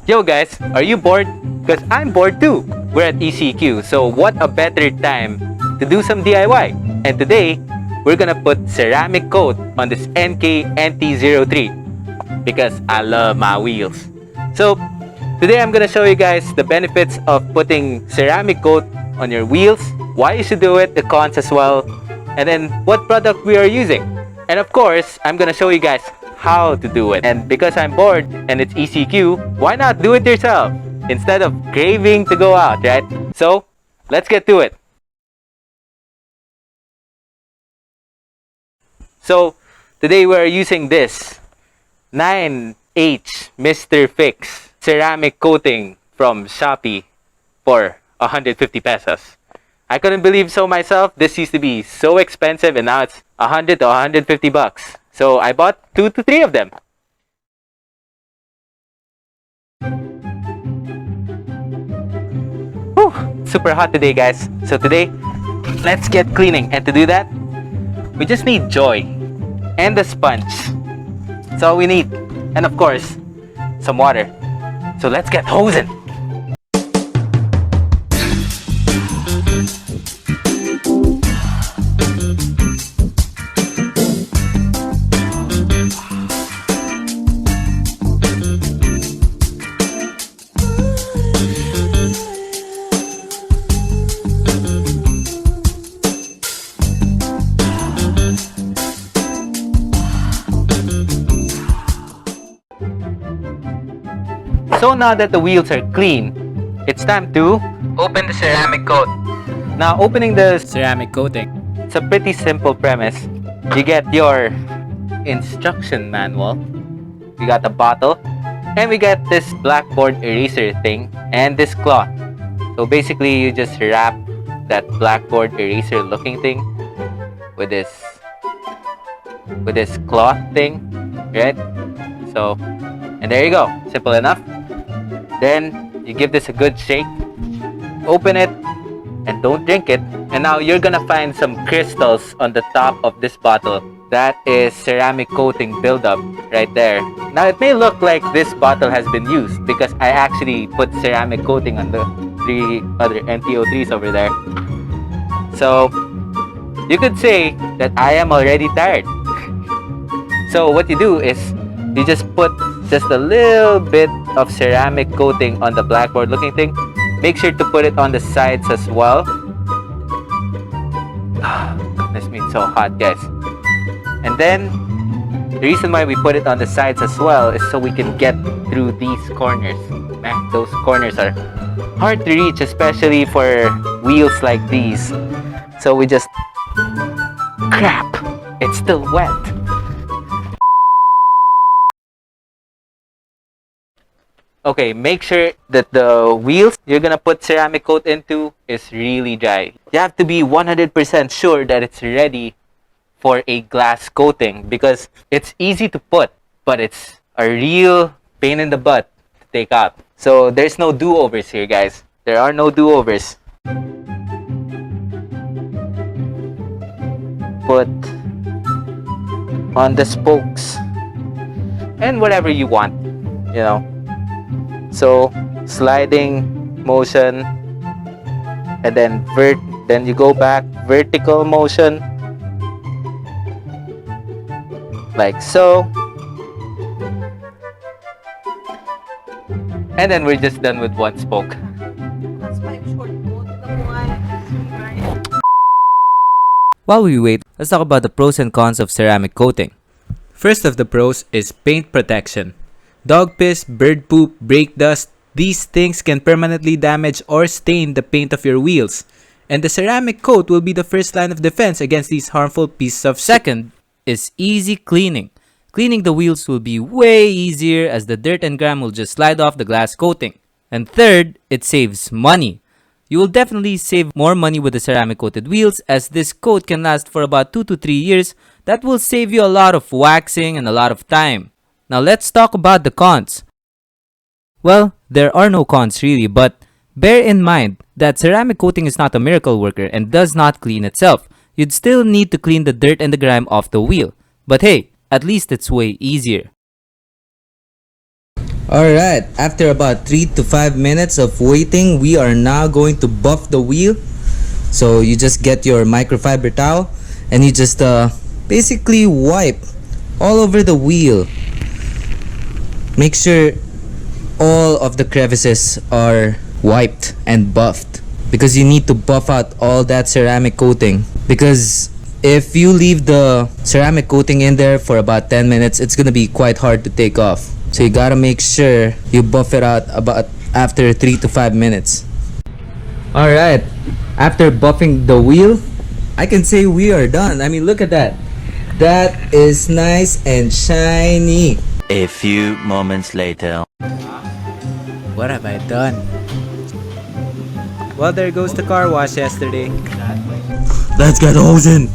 Yo guys, are you bored? Because I'm bored too. We're at ECQ, so what a better time to do some DIY. And today, we're gonna put ceramic coat on this NK NT03 because I love my wheels. So today I'm gonna show you guys the benefits of putting ceramic coat on your wheels, why you should do it, the cons as well, and then what product we are using. And of course, I'm gonna show you guys how to do it. And because I'm bored and it's ECQ, why not do it yourself instead of craving to go out, right? So let's get to it. So today we're using this 9H Mr. Fix ceramic coating from Shopee for 150 pesos. I couldn't believe so myself. This used to be so expensive and now it's 100 to 150 bucks. So I bought 2 to 3 of them. Whew, super hot today, guys. So today, let's get cleaning. And to do that, we just need joy and the sponge. That's all we need. And of course, some water. So let's get hosing. So now that the wheels are clean, it's time to open the ceramic coat. Now opening the ceramic coating, it's a pretty simple premise. You get your instruction manual, you got the bottle, and we got this blackboard eraser thing and this cloth. So basically you just wrap that blackboard eraser looking thing with this cloth thing, right? So, and there you go, simple enough. Then you give this a good shake, open it, and don't drink it. And now you're gonna find some crystals on the top of this bottle. That is ceramic coating buildup right there. Now it may look like this bottle has been used because I actually put ceramic coating on the 3 other NT03s over there. So you could say that I am already tired. So what you do is you just put just a little bit of ceramic coating on the blackboard looking thing. Make sure to put it on the sides as well. Goodness me, it's so hot, guys. And then the reason why we put it on the sides as well is so we can get through these corners. Man, those corners are hard to reach, especially for wheels like these. So we just, crap, it's still wet. Okay, make sure that the wheels you're gonna put ceramic coat into is really dry. You have to be 100% sure that it's ready for a glass coating because it's easy to put, but it's a real pain in the butt to take out. So there's no do-overs here, guys. There are no do-overs. Put on the spokes and whatever you want, you know. So sliding motion, and then you go back, vertical motion, like so, and then we're just done with one spoke. While we wait, let's talk about the pros and cons of ceramic coating. First of the pros is paint protection. Dog piss, bird poop, brake dust, these things can permanently damage or stain the paint of your wheels. And the ceramic coat will be the first line of defense against these harmful pieces of shit. Second is easy cleaning. Cleaning the wheels will be way easier as the dirt and grime will just slide off the glass coating. And third, it saves money. You will definitely save more money with the ceramic coated wheels as this coat can last for about 2 to 3 years. That will save you a lot of waxing and a lot of time. Now let's talk about the cons. Well, there are no cons really, but bear in mind that ceramic coating is not a miracle worker and does not clean itself. You'd still need to clean the dirt and the grime off the wheel. But hey, at least it's way easier. Alright, after about 3 to 5 minutes of waiting, we are now going to buff the wheel. So you just get your microfiber towel and you just basically wipe all over the wheel. Make sure all of the crevices are wiped and buffed, because you need to buff out all that ceramic coating. Because if you leave the ceramic coating in there for about 10 minutes, it's gonna be quite hard to take off. So you gotta make sure you buff it out about after 3 to 5 minutes. Alright, after buffing the wheel, I can say we are done. I mean, look at that. That is nice and shiny. A few moments later. What have I done? Well, there goes the car wash yesterday. Let's get hose in.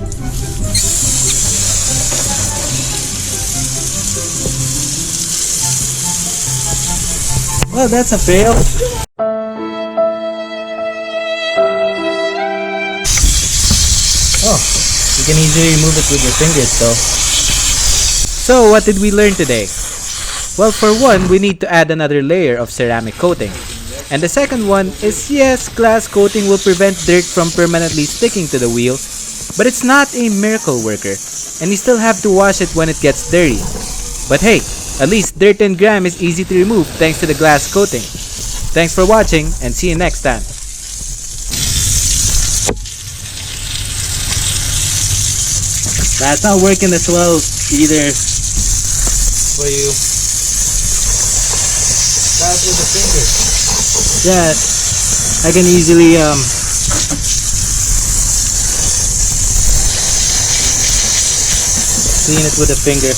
Well, that's a fail. Oh, you can easily remove it with your fingers though. So, what did we learn today? Well, for one, we need to add another layer of ceramic coating. And the second one is, yes, glass coating will prevent dirt from permanently sticking to the wheel, but it's not a miracle worker, and you still have to wash it when it gets dirty. But hey, at least dirt and grime is easy to remove thanks to the glass coating. Thanks for watching, and see you next time. That's not working as well either for you. Start with the finger. Yeah, I can easily clean it with a finger.